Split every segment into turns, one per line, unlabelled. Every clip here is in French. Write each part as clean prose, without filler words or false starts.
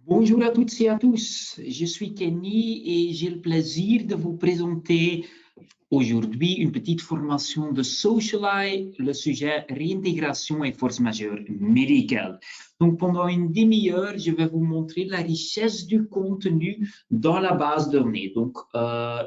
Bonjour à toutes et à tous, je suis Kenny et j'ai le plaisir de vous présenter aujourd'hui une petite formation de Socialite, le sujet réintégration et force majeure médicale. Donc pendant une demi-heure, je vais vous montrer la richesse du contenu dans la base de données. Donc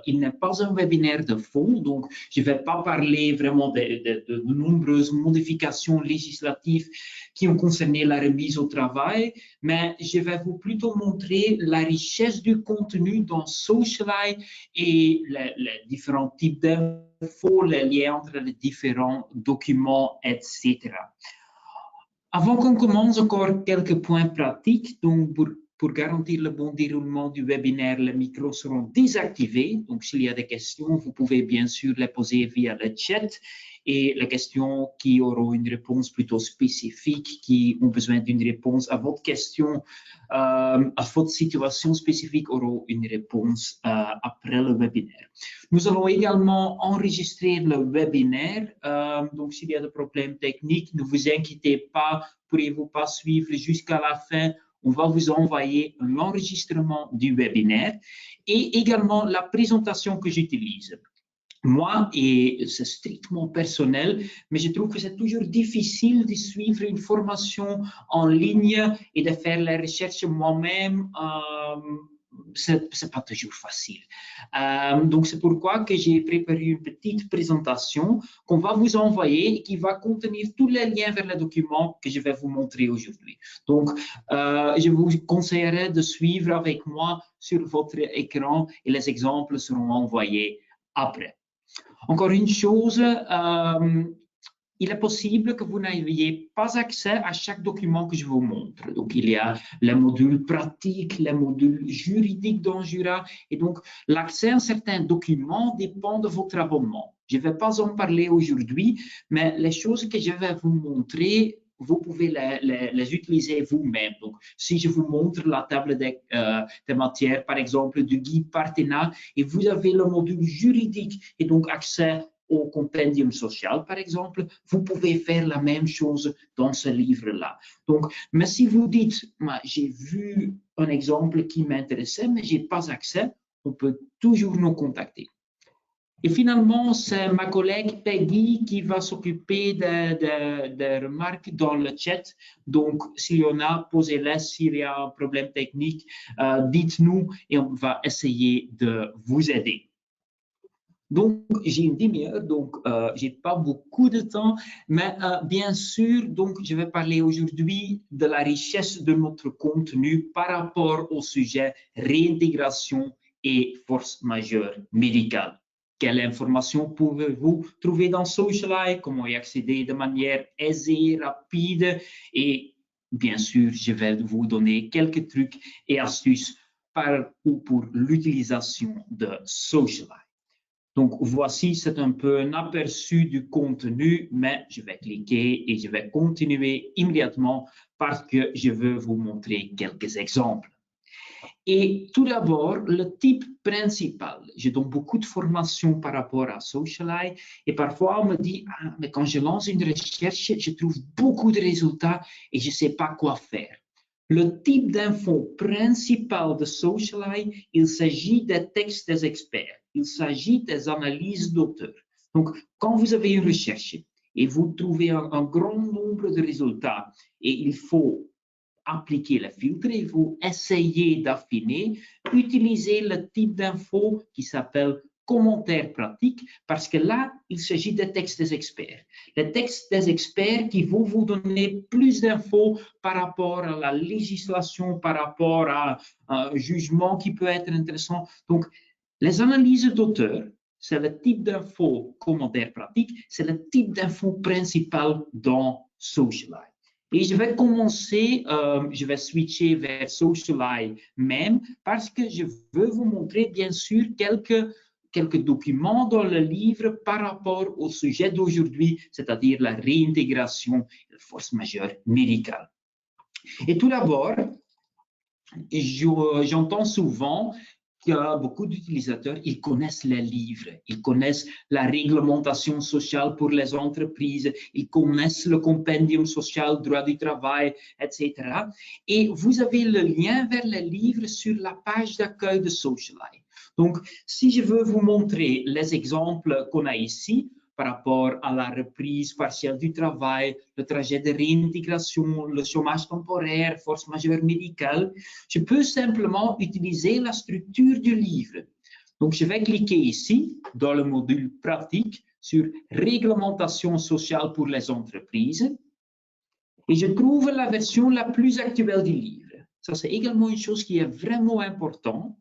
il n'est pas un webinaire de fond, donc je ne vais pas parler vraiment de nombreuses modifications législatives qui ont concerné la remise au travail, mais je vais vous plutôt montrer la richesse du contenu dans Socialite et les différents types d'infos, les liens entre les différents documents, etc. Avant qu'on commence, encore quelques points pratiques. Donc, pour garantir le bon déroulement du webinaire, les micros seront désactivés. Donc, s'il y a des questions, vous pouvez bien sûr les poser via le chat. Et les questions qui auront une réponse plutôt spécifique, qui ont besoin d'une réponse à votre question, à votre situation spécifique, auront une réponse après le webinaire. Nous allons également enregistrer le webinaire. Donc, s'il y a des problèmes techniques, ne vous inquiétez pas, pourrez-vous pas suivre jusqu'à la fin. On va vous envoyer l'enregistrement du webinaire et également la présentation que j'utilise. Moi, et c'est strictement personnel, mais je trouve que c'est toujours difficile de suivre une formation en ligne et de faire les recherches moi-même. C'est pas toujours facile. Donc, c'est pourquoi que j'ai préparé une petite présentation qu'on va vous envoyer et qui va contenir tous les liens vers les documents que je vais vous montrer aujourd'hui. Donc, je vous conseillerais de suivre avec moi sur votre écran et les exemples seront envoyés après. Encore une chose, il est possible que vous n'ayez pas accès à chaque document que je vous montre. Donc, il y a les modules pratiques, les modules juridiques dans Jura. Et donc, l'accès à certains documents dépend de votre abonnement. Je ne vais pas en parler aujourd'hui, mais les choses que je vais vous montrer, vous pouvez les utiliser vous-même. Donc, si je vous montre la table des matières, par exemple, du guide Partena, et vous avez le module juridique et donc accès au compendium social, par exemple, vous pouvez faire la même chose dans ce livre-là. Donc, mais si vous dites, j'ai vu un exemple qui m'intéressait, mais je n'ai pas accès, on peut toujours nous contacter. Et finalement, c'est ma collègue Peggy qui va s'occuper des remarques dans le chat. Donc, s'il y en a, posez-les. S'il y a un problème technique, dites-nous et on va essayer de vous aider. Donc, j'ai une demi-heure, donc je n'ai pas beaucoup de temps, mais bien sûr, donc, je vais parler aujourd'hui de la richesse de notre contenu par rapport au sujet réintégration et force majeure médicale. Quelle information pouvez-vous trouver dans Socialite? Comment y accéder de manière aisée, rapide? Et bien sûr, je vais vous donner quelques trucs et astuces pour l'utilisation de Socialite. Donc, voici, c'est un peu un aperçu du contenu, mais je vais cliquer et je vais continuer immédiatement parce que je veux vous montrer quelques exemples. Et tout d'abord, le type principal. Je donne beaucoup de formations par rapport à Socialite et parfois on me dit, mais quand je lance une recherche, je trouve beaucoup de résultats et je ne sais pas quoi faire. Le type d'info principal de Socialite, il s'agit des textes des experts, il s'agit des analyses d'auteurs. Donc, quand vous avez une recherche et vous trouvez un grand nombre de résultats et il faut appliquer le filtre, il faut essayer d'affiner, utiliser le type d'info qui s'appelle commentaires pratiques, parce que là, il s'agit des textes des experts. Les textes des experts qui vont vous donner plus d'infos par rapport à la législation, par rapport à un jugement qui peut être intéressant. Donc, les analyses d'auteurs, c'est le type d'info commentaires pratiques, c'est le type d'info principal dans Socialite. Et je vais commencer, je vais switcher vers Socialite même parce que je veux vous montrer bien sûr quelques documents dans le livre par rapport au sujet d'aujourd'hui, c'est-à-dire la réintégration de force majeure médicale. Et tout d'abord, j'entends souvent que beaucoup d'utilisateurs, ils connaissent les livres, ils connaissent la réglementation sociale pour les entreprises, ils connaissent le compendium social, droit du travail, etc. Et vous avez le lien vers les livres sur la page d'accueil de Socialite. Donc, si je veux vous montrer les exemples qu'on a ici, par rapport à la reprise partielle du travail, le trajet de réintégration, le chômage temporaire, force majeure médicale, je peux simplement utiliser la structure du livre. Donc, je vais cliquer ici, dans le module pratique, sur réglementation sociale pour les entreprises, et je trouve la version la plus actuelle du livre. Ça, c'est également une chose qui est vraiment importante.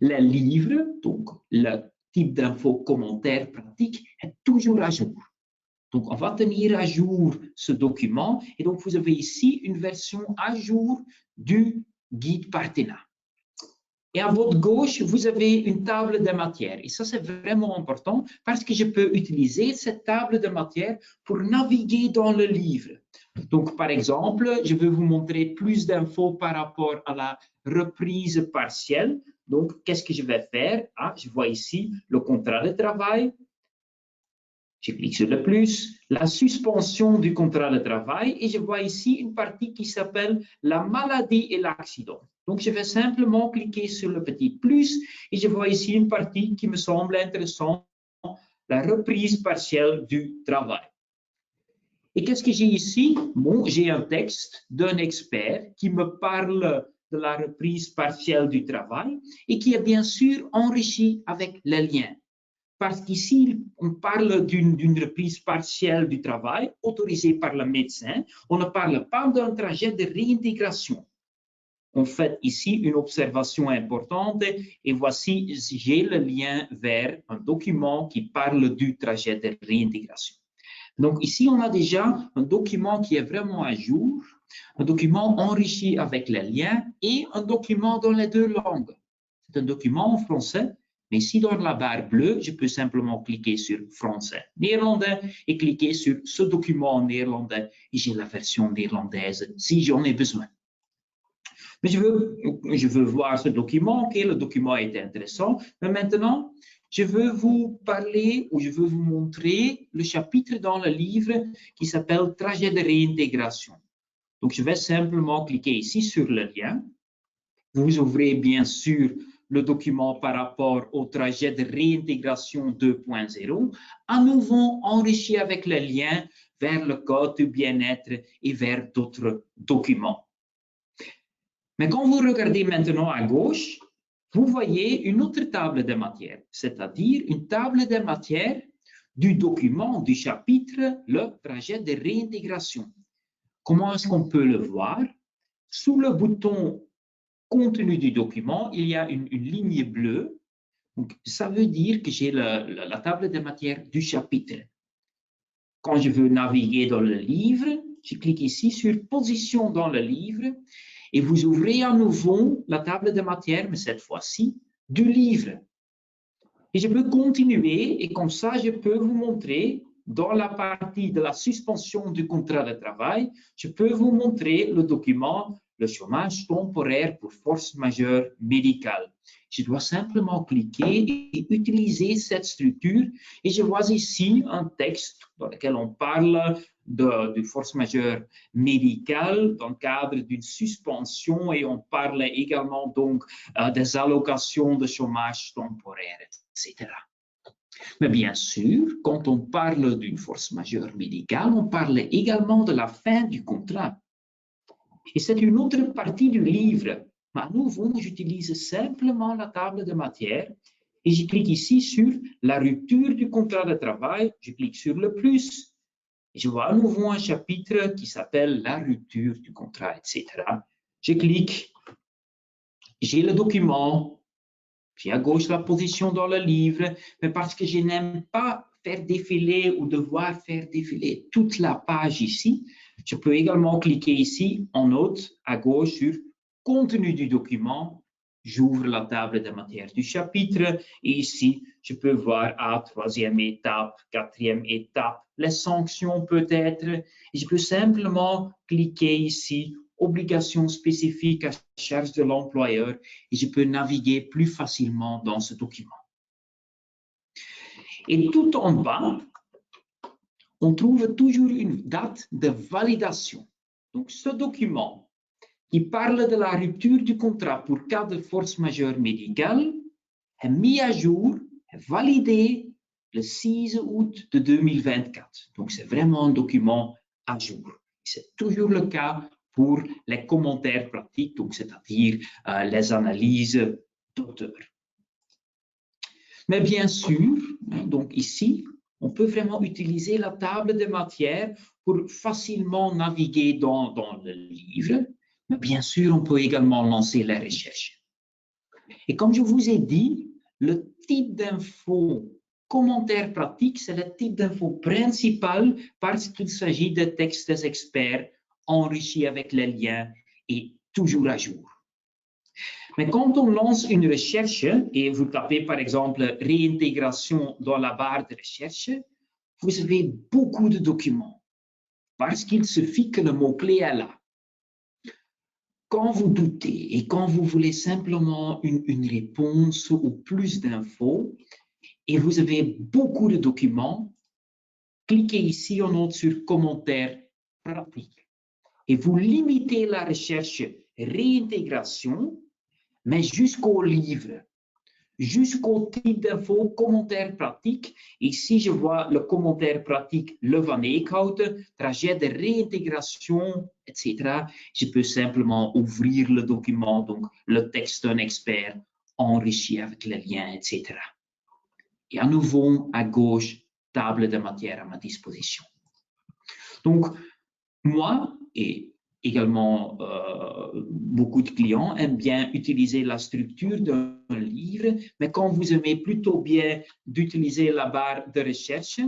Les livres, donc le type d'info commentaire pratique, est toujours à jour. Donc, on va tenir à jour ce document et donc vous avez ici une version à jour du guide Partena. Et à votre gauche, vous avez une table de matière. Et ça, c'est vraiment important parce que je peux utiliser cette table de matière pour naviguer dans le livre. Donc, par exemple, je vais vous montrer plus d'infos par rapport à la reprise partielle. Donc, qu'est-ce que je vais faire? Je vois ici le contrat de travail. Je clique sur le plus, la suspension du contrat de travail et je vois ici une partie qui s'appelle la maladie et l'accident. Donc, je vais simplement cliquer sur le petit plus et je vois ici une partie qui me semble intéressante, la reprise partielle du travail. Et qu'est-ce que j'ai ici? Bon, j'ai un texte d'un expert qui me parle de la reprise partielle du travail et qui est bien sûr enrichi avec les liens. Parce qu'ici, on parle d'une reprise partielle du travail autorisée par le médecin. On ne parle pas d'un trajet de réintégration. On fait ici une observation importante et voici, j'ai le lien vers un document qui parle du trajet de réintégration. Donc ici, on a déjà un document qui est vraiment à jour, un document enrichi avec les liens et un document dans les deux langues. C'est un document en français. Mais ici, dans la barre bleue, je peux simplement cliquer sur français, néerlandais et cliquer sur ce document en néerlandais et j'ai la version néerlandaise si j'en ai besoin. Mais je veux voir ce document, ok, le document est intéressant, mais maintenant, je veux vous parler ou je veux vous montrer le chapitre dans le livre qui s'appelle Trajet de réintégration. Donc, je vais simplement cliquer ici sur le lien. Vous ouvrez bien sûr le document par rapport au trajet de réintégration 2.0, à nouveau enrichi avec le lien vers le code du bien-être et vers d'autres documents. Mais quand vous regardez maintenant à gauche, vous voyez une autre table de matière, c'est-à-dire une table de matière du document, du chapitre, le trajet de réintégration. Comment est-ce qu'on peut le voir? Sous le bouton contenu du document, il y a une ligne bleue. Donc, ça veut dire que j'ai la table de matière du chapitre. Quand je veux naviguer dans le livre, je clique ici sur Position dans le livre et vous ouvrez à nouveau la table de matière, mais cette fois-ci, du livre. Et je peux continuer et comme ça, je peux vous montrer dans la partie de la suspension du contrat de travail, je peux vous montrer le document le chômage temporaire pour force majeure médicale. Je dois simplement cliquer et utiliser cette structure et je vois ici un texte dans lequel on parle de force majeure médicale dans le cadre d'une suspension et on parle également donc des allocations de chômage temporaire, etc. Mais bien sûr, quand on parle d'une force majeure médicale, on parle également de la fin du contrat. Et c'est une autre partie du livre. Mais à nouveau, j'utilise simplement la table de matière et je clique ici sur la rupture du contrat de travail. Je clique sur le plus. Et je vois à nouveau un chapitre qui s'appelle la rupture du contrat, etc. Je clique. J'ai le document. J'ai à gauche la position dans le livre. Mais parce que je n'aime pas faire défiler ou devoir faire défiler toute la page ici, je peux également cliquer ici en haut à gauche sur contenu du document. J'ouvre la table de matière du chapitre et ici, je peux voir troisième étape, quatrième étape, les sanctions peut-être. Et je peux simplement cliquer ici obligations spécifiques à charge de l'employeur et je peux naviguer plus facilement dans ce document. Et tout en bas, on trouve toujours une date de validation. Donc, ce document qui parle de la rupture du contrat pour cas de force majeure médicale est mis à jour, est validé le 6 août de 2024. Donc, c'est vraiment un document à jour. C'est toujours le cas pour les commentaires pratiques, donc c'est-à-dire les analyses d'auteurs. Mais bien sûr, donc ici, on peut vraiment utiliser la table de matière pour facilement naviguer dans le livre. Mais bien sûr, on peut également lancer les recherches. Et comme je vous ai dit, le type d'info commentaire pratique, c'est le type d'info principal parce qu'il s'agit de textes des experts enrichis avec les liens et toujours à jour. Mais quand on lance une recherche et vous tapez par exemple réintégration dans la barre de recherche, vous avez beaucoup de documents parce qu'il suffit que le mot-clé est là. Quand vous doutez et quand vous voulez simplement une réponse ou plus d'infos et vous avez beaucoup de documents, cliquez ici en haut sur commentaires pratiques et vous limitez la recherche réintégration mais jusqu'au livre, jusqu'au type d'info, commentaire pratique. Ici, je vois le commentaire pratique Le Van Eekhouten, trajet de réintégration, etc. Je peux simplement ouvrir le document, donc le texte d'un expert enrichi avec les liens, etc. Et à nouveau, à gauche, table de matière à ma disposition. Donc, moi et également, beaucoup de clients aiment bien utiliser la structure d'un livre, mais quand vous aimez plutôt bien d'utiliser la barre de recherche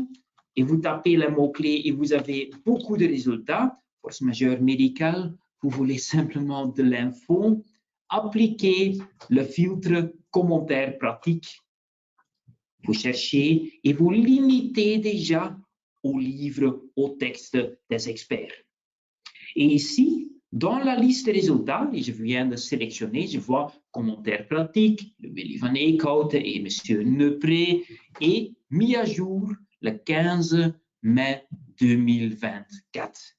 et vous tapez les mots-clés et vous avez beaucoup de résultats, force majeure médicale, vous voulez simplement de l'info, appliquez le filtre commentaire pratique, vous cherchez et vous limitez déjà au livre, au texte des experts. Et ici, dans la liste des résultats, et je viens de sélectionner, je vois commentaires pratiques, le Willy Van Eekhouten et M. Neupré, et mis à jour le 15 mai 2024.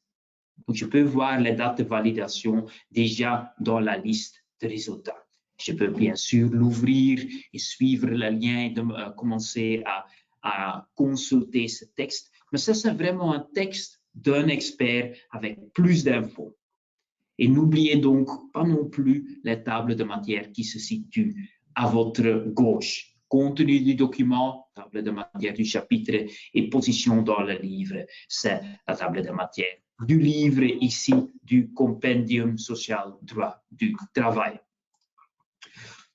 Donc, je peux voir les dates de validation déjà dans la liste de résultats. Je peux bien sûr l'ouvrir et suivre le lien et de, commencer à consulter ce texte. Mais ça, c'est vraiment un texte d'un expert avec plus d'infos. Et n'oubliez donc pas non plus les tables de matière qui se situent à votre gauche. Contenu du document, table de matière du chapitre et position dans le livre, c'est la table de matière du livre ici, du compendium social droit du travail.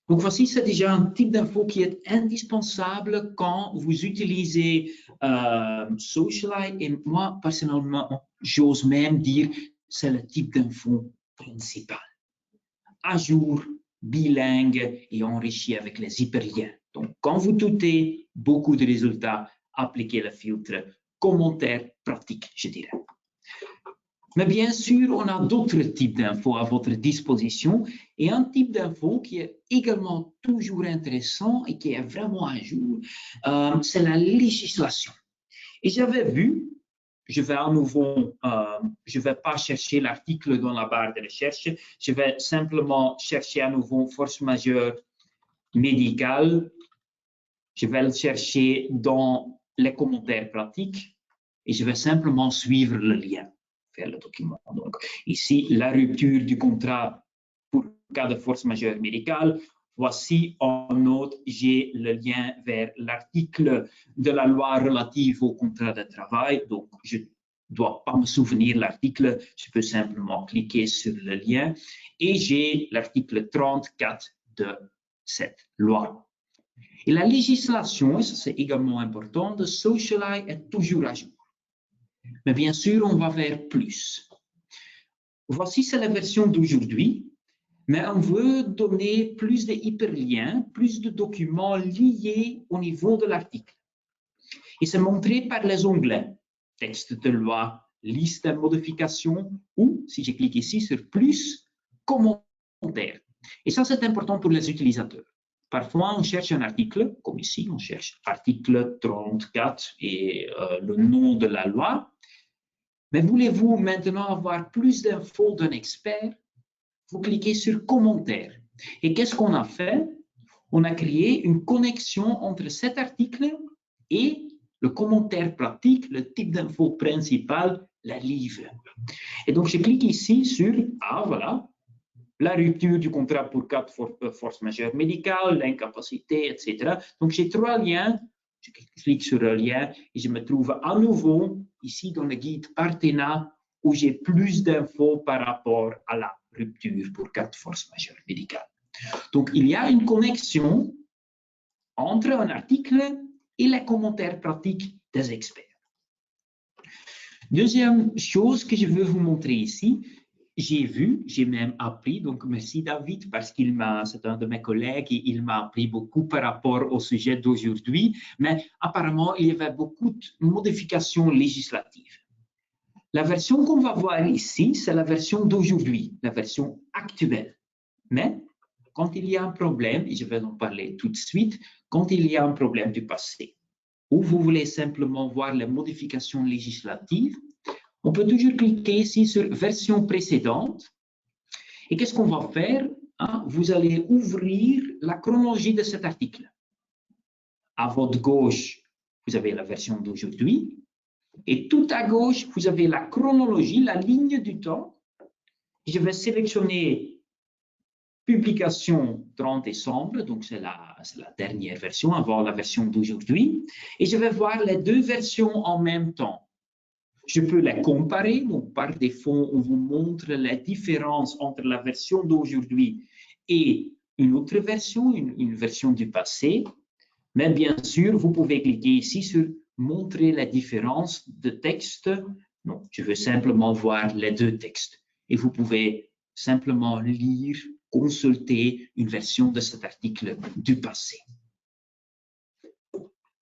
Donc voici, c'est déjà un type d'info qui est indispensable quand vous utilisez Socialite. Et moi, personnellement, j'ose même dire c'est le type d'info principal. À jour, bilingue et enrichi avec les hyperliens. Donc, quand vous doutez, beaucoup de résultats, appliquez le filtre commentaire pratique, je dirais. Mais bien sûr, on a d'autres types d'infos à votre disposition et un type d'info qui est également toujours intéressant et qui est vraiment à jour, c'est la législation. Et j'avais vu, je vais à nouveau, je ne vais pas chercher l'article dans la barre de recherche, je vais simplement chercher à nouveau force majeure médicale, je vais le chercher dans les commentaires pratiques et je vais simplement suivre le lien vers le document. Donc, ici, la rupture du contrat pour cas de force majeure médicale. Voici en note, j'ai le lien vers l'article de la loi relative au contrat de travail. Donc, je ne dois pas me souvenir l'article, je peux simplement cliquer sur le lien et j'ai l'article 34 de cette loi. Et la législation, et ça c'est également important, de Socialite est toujours à jour. Mais bien sûr, on va faire plus. Voici, c'est la version d'aujourd'hui, mais on veut donner plus de hyperliens, plus de documents liés au niveau de l'article. Et c'est montré par les onglets, texte de loi, liste de modifications, ou si je clique ici sur plus, commentaires. Et ça, c'est important pour les utilisateurs. Parfois, on cherche un article, comme ici, on cherche article 34 et le nom de la loi. Mais voulez-vous maintenant avoir plus d'infos d'un expert? Vous cliquez sur commentaires. Et qu'est-ce qu'on a fait? On a créé une connexion entre cet article et le commentaire pratique, le type d'info principal, le livre. Et donc, je clique ici sur, voilà, la rupture du contrat pour cas de force majeure médicale, l'incapacité, etc. Donc, j'ai 3 liens. Je clique sur le lien et je me trouve à nouveau ici dans le guide Partena où j'ai plus d'infos par rapport à la rupture pour cas de force majeure médicale. Donc, il y a une connexion entre un article et les commentaires pratiques des experts. Deuxième chose que je veux vous montrer ici, j'ai même appris, donc merci David, parce c'est un de mes collègues et il m'a appris beaucoup par rapport au sujet d'aujourd'hui, mais apparemment, il y avait beaucoup de modifications législatives. La version qu'on va voir ici, c'est la version d'aujourd'hui, la version actuelle. Mais quand il y a un problème, et je vais en parler tout de suite, quand il y a un problème du passé, ou vous voulez simplement voir les modifications législatives, on peut toujours cliquer ici sur version précédente. Et qu'est-ce qu'on va faire? Vous allez ouvrir la chronologie de cet article. À votre gauche, vous avez la version d'aujourd'hui. Et tout à gauche, vous avez la chronologie, la ligne du temps. Je vais sélectionner publication 30 décembre, donc c'est la dernière version avant la version d'aujourd'hui. Et je vais voir les deux versions en même temps. Je peux les comparer, donc par défaut, on vous montre les différences entre la version d'aujourd'hui et une autre version, une version du passé. Mais bien sûr, vous pouvez cliquer ici sur montrer les différences de texte. Non, je veux simplement voir les deux textes. Et vous pouvez simplement lire, consulter une version de cet article du passé.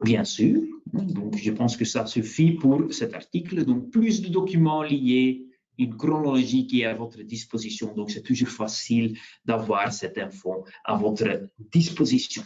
Bien sûr, donc je pense que ça suffit pour cet article. Donc, plus de documents liés, une chronologie qui est à votre disposition. Donc, c'est toujours facile d'avoir cette info à votre disposition.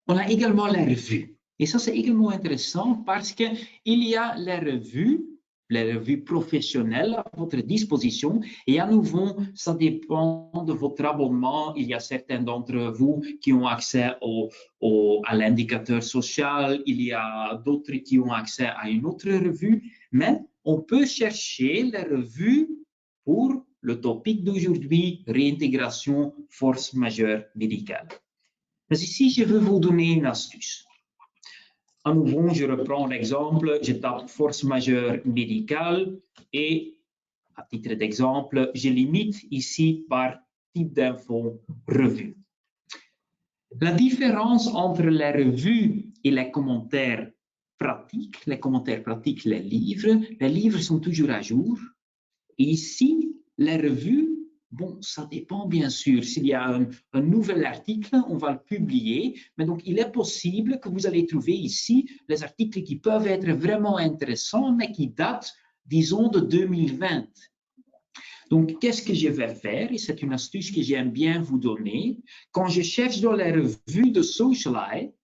On a également les revues. Et ça, c'est également intéressant parce qu'il y a les revues professionnelles à votre disposition. Et à nouveau, ça dépend de votre abonnement. Il y a certains d'entre vous qui ont accès à l'indicateur social. Il y a d'autres qui ont accès à une autre revue. Mais on peut chercher les revues pour le topic d'aujourd'hui, réintégration force majeure médicale. Mais ici, je veux vous donner une astuce. À nouveau, je reprends l'exemple, je tape force majeure médicale et, à titre d'exemple, je limite ici par type d'info revue. La différence entre les revues et les commentaires pratiques, les livres sont toujours à jour. Et ici, les revues, bon, ça dépend bien sûr. S'il y a un nouvel article, on va le publier. Mais donc, il est possible que vous allez trouver ici les articles qui peuvent être vraiment intéressants, mais qui datent, disons, de 2020. Donc, qu'est-ce que je vais faire? Et c'est une astuce que j'aime bien vous donner. Quand je cherche dans les revues de Socialite,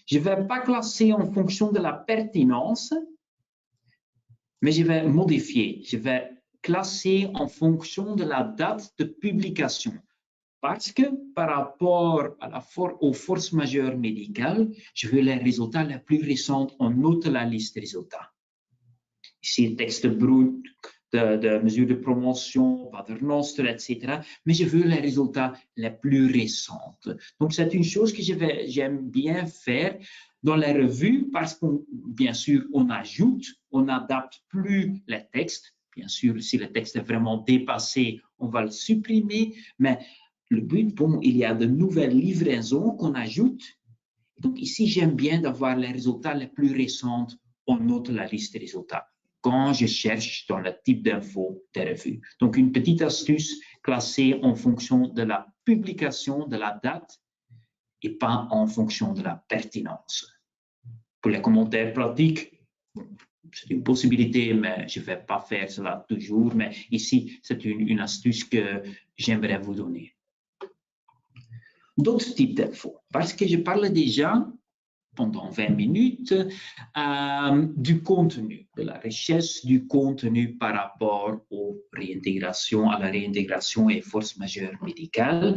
je ne vais pas classer en fonction de la pertinence, mais je vais modifier. Je vais classer en fonction de la date de publication. Parce que par rapport aux forces majeures médicales, je veux les résultats les plus récents en haut de la liste des résultats. Ici, le texte brut de mesures de promotion, paternoster, etc. Mais je veux les résultats les plus récents. Donc, c'est une chose que j'aime bien faire dans les revues parce que, bien sûr, on ajoute, on n'adapte plus les textes. Bien sûr, si le texte est vraiment dépassé, on va le supprimer. Mais le but, bon, il y a de nouvelles livraisons qu'on ajoute. Donc, ici, j'aime bien d'avoir les résultats les plus récents en haut de la liste des résultats quand je cherche dans le type d'info des revues. Donc, une petite astuce classée en fonction de la publication, de la date, et pas en fonction de la pertinence. Pour les commentaires pratiques, C'est une possibilité, mais je ne vais pas faire cela toujours. Mais ici, c'est une astuce que j'aimerais vous donner. D'autres types d'infos, parce que je parle déjà pendant 20 minutes du contenu, de la richesse du contenu par rapport à la réintégration et force majeure médicale.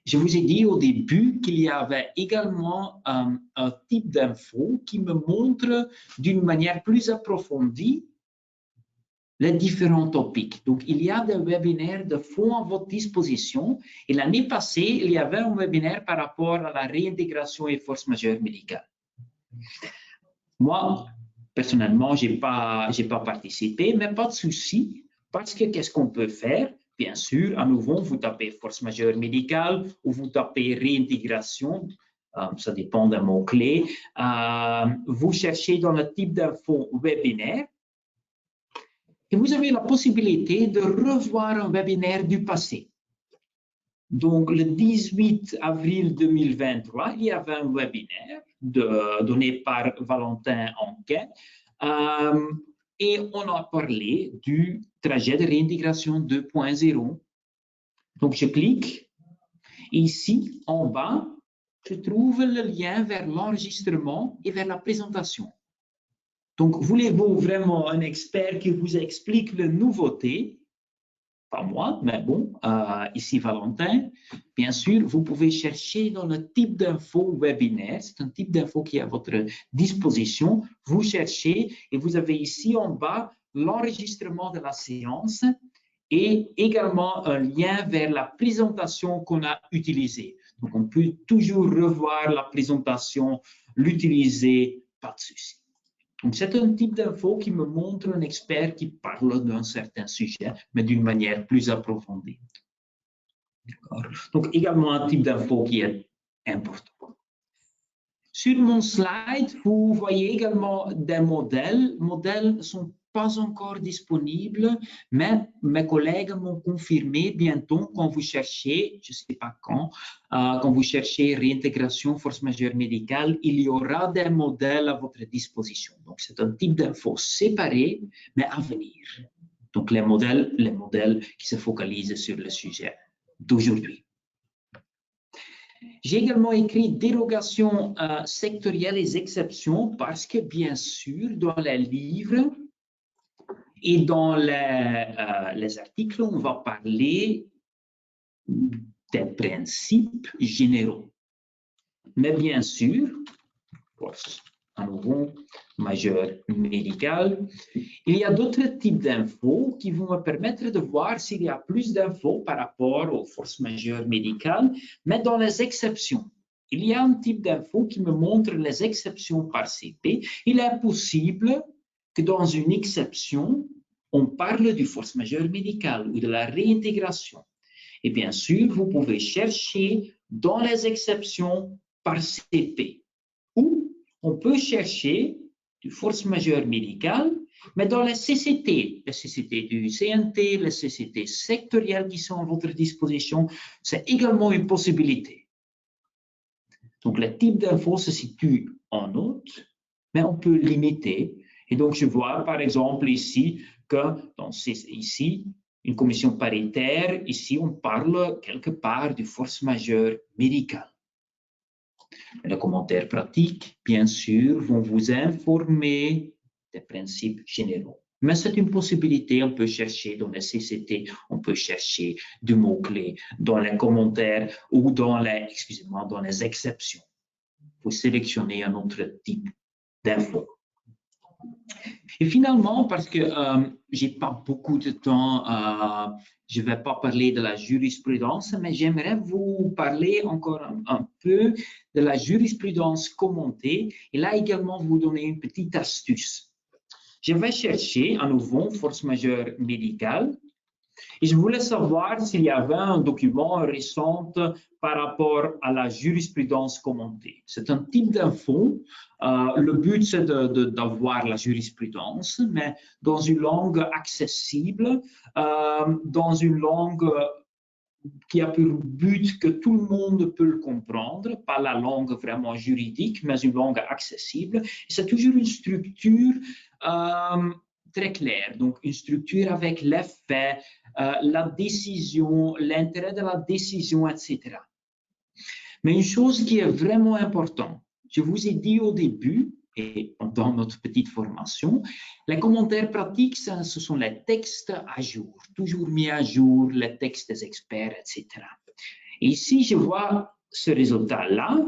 Je vous ai dit au début qu'il y avait également un type d'info qui me montre d'une manière plus approfondie les différents topics. Donc, il y a des webinaires de fond à votre disposition. Et l'année passée, il y avait un webinaire par rapport à la réintégration et force majeure médicale. Moi, personnellement, je n'ai pas participé, mais pas de souci, parce que qu'est-ce qu'on peut faire? Bien sûr, à nouveau, vous tapez force majeure médicale ou vous tapez réintégration, ça dépend d'un mot-clé. Vous cherchez dans le type d'info webinaire et vous avez la possibilité de revoir un webinaire du passé. Donc, le 18 avril 2023, il y avait un webinaire donné par Valentin Anquet et on a parlé du trajet de réintégration 2.0. Donc, je clique. Ici, en bas, je trouve le lien vers l'enregistrement et vers la présentation. Donc, voulez-vous vraiment un expert qui vous explique les nouveautés? Pas moi, mais bon, ici Valentin. Bien sûr, vous pouvez chercher dans le type d'info webinaire. C'est un type d'info qui est à votre disposition. Vous cherchez et vous avez ici en bas l'enregistrement de la séance et également un lien vers la présentation qu'on a utilisée. Donc, on peut toujours revoir la présentation, l'utiliser, pas de souci. Donc, c'est un type d'info qui me montre un expert qui parle d'un certain sujet, mais d'une manière plus approfondie. Donc, également un type d'info qui est important. Sur mon slide, vous voyez également des modèles. Les modèles ne sont pas encore disponibles, mais mes collègues m'ont confirmé bientôt quand vous cherchez, je ne sais pas quand vous cherchez réintégration force majeure médicale, il y aura des modèles à votre disposition. Donc, c'est un type d'info séparé, mais à venir. Donc, les modèles qui se focalisent sur le sujet d'aujourd'hui. J'ai également écrit dérogation sectorielle et exceptions parce que, bien sûr, dans les livres et dans les articles, on va parler des principes généraux. Mais bien sûr, force à nouveau majeure médicale, il y a d'autres types d'infos qui vont me permettre de voir s'il y a plus d'infos par rapport aux forces majeures médicales, mais dans les exceptions. Il y a un type d'info qui me montre les exceptions par CP. Il est possible que dans une exception, on parle du force majeure médicale ou de la réintégration. Et bien sûr, vous pouvez chercher dans les exceptions par CP. Ou on peut chercher du force majeure médicale, mais dans les CCT du CNT, les CCT sectorielles qui sont à votre disposition, c'est également une possibilité. Donc, le type d'info se situe en note, mais on peut limiter. Et donc, je vois par exemple ici que ici, une commission paritaire, ici, on parle quelque part du force majeure médicale. Les commentaires pratiques, bien sûr, vont vous informer des principes généraux. Mais c'est une possibilité, on peut chercher dans les CCT, on peut chercher du mot-clé dans les commentaires ou dans les exceptions. Vous sélectionnez un autre type d'info. Et finalement, parce que je n'ai pas beaucoup de temps, je ne vais pas parler de la jurisprudence, mais j'aimerais vous parler encore un peu de la jurisprudence commentée et là également vous donner une petite astuce. Je vais chercher à nouveau force majeure médicale et je voulais savoir s'il y avait un document récent par rapport à la jurisprudence commentée. C'est un type d'info. Le but, c'est d'avoir la jurisprudence, mais dans une langue accessible, dans une langue qui a pour but que tout le monde peut le comprendre, pas la langue vraiment juridique, mais une langue accessible. C'est toujours une structure très clair. Donc, une structure avec les faits, la décision, l'intérêt de la décision, etc. Mais une chose qui est vraiment importante, je vous ai dit au début, et dans notre petite formation, les commentaires pratiques, ce sont les textes à jour, toujours mis à jour, les textes des experts, etc. Et ici, je vois ce résultat-là,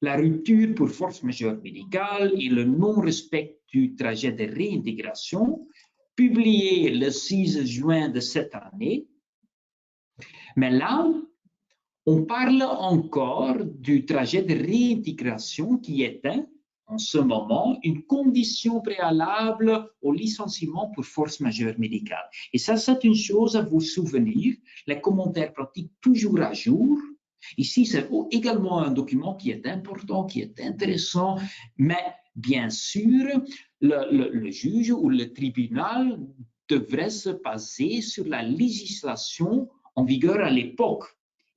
la rupture pour force majeure médicale et le non-respect du trajet de réintégration, publié le 6 juin de cette année. Mais là, on parle encore du trajet de réintégration qui était, en ce moment, une condition préalable au licenciement pour force majeure médicale. Et ça, c'est une chose à vous souvenir, les commentaires pratiques toujours à jour. Ici, c'est également un document qui est important, qui est intéressant, mais bien sûr, le juge ou le tribunal devrait se baser sur la législation en vigueur à l'époque.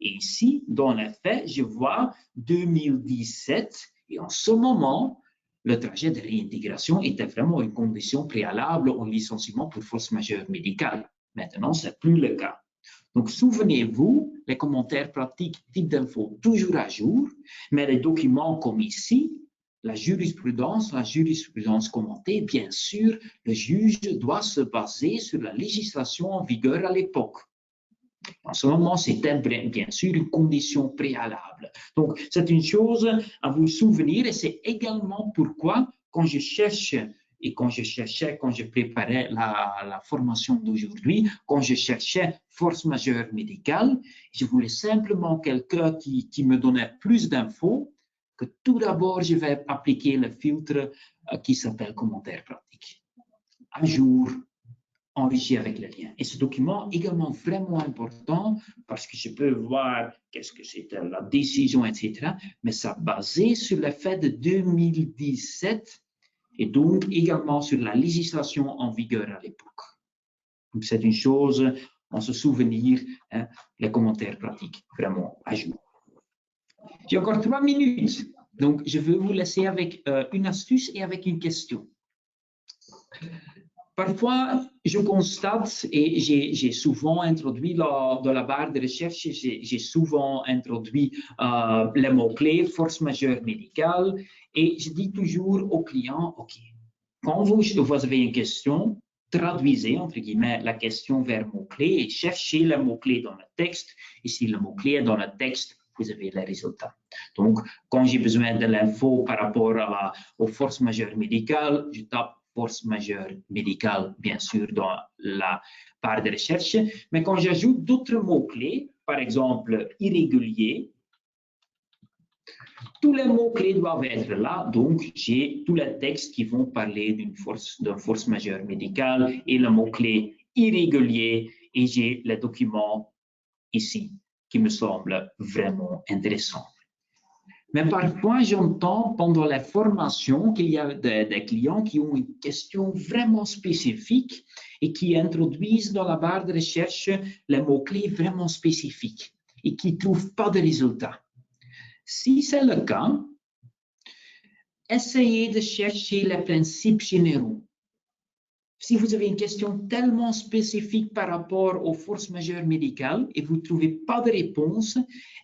Et ici, dans les faits, je vois 2017, et en ce moment, le trajet de réintégration était vraiment une condition préalable au licenciement pour force majeure médicale. Maintenant, ce n'est plus le cas. Donc, souvenez-vous, les commentaires pratiques, type d'info, toujours à jour, mais les documents comme ici, la jurisprudence commentée, bien sûr, le juge doit se baser sur la législation en vigueur à l'époque. En ce moment, c'est bien sûr une condition préalable. Donc, c'est une chose à vous souvenir et c'est également pourquoi, quand je cherche et quand je préparais la formation d'aujourd'hui, quand je cherchais force majeure médicale, je voulais simplement quelqu'un qui me donnait plus d'infos, que tout d'abord, je vais appliquer le filtre qui s'appelle commentaire pratique. À jour, enrichi avec les liens. Et ce document est également vraiment important parce que je peux voir qu'est-ce que c'était la décision, etc. Mais ça basé sur le fait de 2017 et donc également sur la législation en vigueur à l'époque. Donc c'est une chose, en se souvenir, hein, les commentaires pratiques, vraiment à jour. J'ai encore 3 minutes, donc je veux vous laisser avec une astuce et avec une question. Parfois, je constate, et j'ai souvent introduit dans la barre de recherche, j'ai souvent introduit les mots-clés force majeure médicale, et je dis toujours aux clients, OK, quand vous avez une question, traduisez, entre guillemets, la question vers mots-clés et cherchez le mot-clé dans le texte. Et si le mot-clé est dans le texte, vous avez les résultats. Donc, quand j'ai besoin de l'info par rapport aux forces majeures médicales, je tape force majeure médicale, bien sûr, dans la barre de recherche. Mais quand j'ajoute d'autres mots-clés, par exemple irrégulier, tous les mots-clés doivent être là. Donc, j'ai tous les textes qui vont parler d'une force majeure médicale et le mot-clé irrégulier. Et j'ai les documents ici qui me semblent vraiment intéressants. Mais parfois, j'entends pendant la formation qu'il y a des clients qui ont une question vraiment spécifique et qui introduisent dans la barre de recherche les mots-clés vraiment spécifiques et qui ne trouvent pas de résultats. Si c'est le cas, essayez de chercher les principes généraux. Si vous avez une question tellement spécifique par rapport aux forces majeures médicales et vous ne trouvez pas de réponse,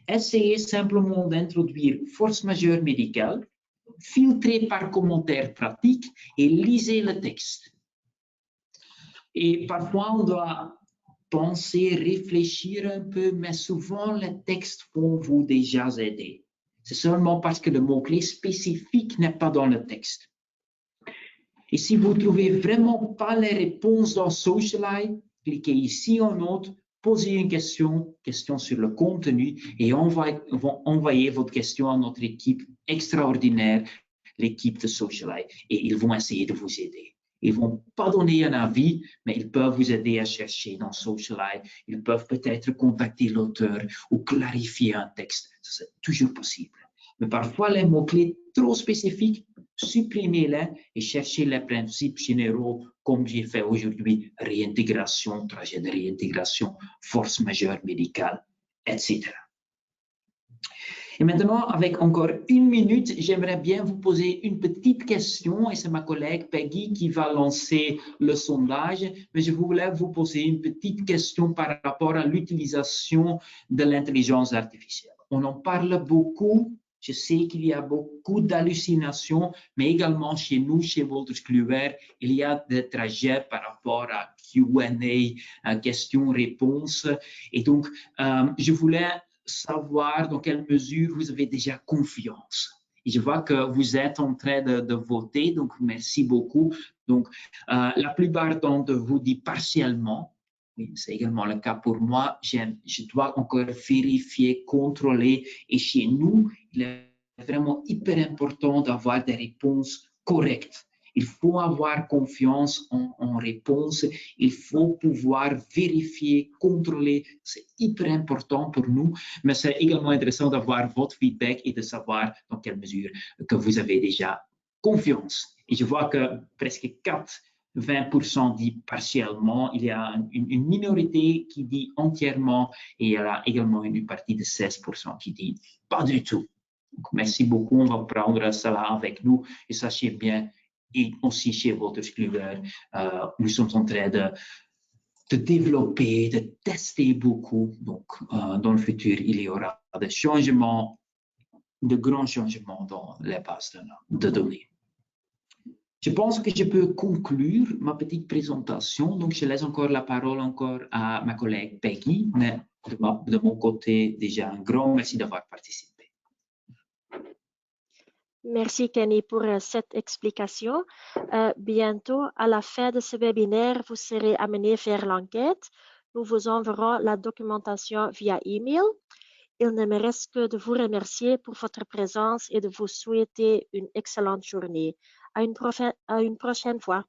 essayez simplement d'introduire force majeure médicale, filtrez par commentaire pratique et lisez le texte. Et parfois, on doit penser, réfléchir un peu, mais souvent, les textes vont vous déjà aider. C'est seulement parce que le mot-clé spécifique n'est pas dans le texte. Et si vous ne trouvez vraiment pas les réponses dans Socialite, cliquez ici en note, posez une question sur le contenu et envoyez votre question à notre équipe extraordinaire, l'équipe de Socialite, et ils vont essayer de vous aider. Ils ne vont pas donner un avis, mais ils peuvent vous aider à chercher dans Socialite. Ils peuvent peut-être contacter l'auteur ou clarifier un texte. C'est toujours possible. Mais parfois, les mots-clés trop spécifiques, supprimez-les et cherchez les principes généraux comme j'ai fait aujourd'hui, réintégration, trajet de réintégration, force majeure médicale, etc. Et maintenant, avec encore 1 minute, j'aimerais bien vous poser une petite question et c'est ma collègue Peggy qui va lancer le sondage. Mais je voulais vous poser une petite question par rapport à l'utilisation de l'intelligence artificielle. On en parle beaucoup. Je sais qu'il y a beaucoup d'hallucinations, mais également chez nous, chez Wolters Kluwer, il y a des trajets par rapport à Q&A, questions-réponses. Et donc, je voulais savoir dans quelle mesure vous avez déjà confiance. Et je vois que vous êtes en train de voter, donc merci beaucoup. Donc, la plupart d'entre vous disent partiellement. Oui, c'est également le cas pour moi. Je dois encore vérifier, contrôler. Et chez nous, il est vraiment hyper important d'avoir des réponses correctes. Il faut avoir confiance en réponse. Il faut pouvoir vérifier, contrôler. C'est hyper important pour nous. Mais c'est également intéressant d'avoir votre feedback et de savoir dans quelle mesure que vous avez déjà confiance. Et je vois que presque 20% dit partiellement, il y a une minorité qui dit entièrement et il y a également une partie de 16% qui dit pas du tout. Donc, merci beaucoup, on va prendre cela avec nous et sachez bien, et aussi chez Wolters Kluwer, nous sommes en train de développer, de tester beaucoup. Donc, dans le futur, il y aura des changements, de grands changements dans les bases de données. Je pense que je peux conclure ma petite présentation. Donc, je laisse encore la parole à ma collègue Peggy. Mais de mon côté, déjà un grand merci d'avoir participé.
Merci Kenny pour cette explication. Bientôt, à la fin de ce webinaire, vous serez amené vers l'enquête. Nous vous enverrons la documentation via email. Il ne me reste que de vous remercier pour votre présence et de vous souhaiter une excellente journée. À une prochaine fois.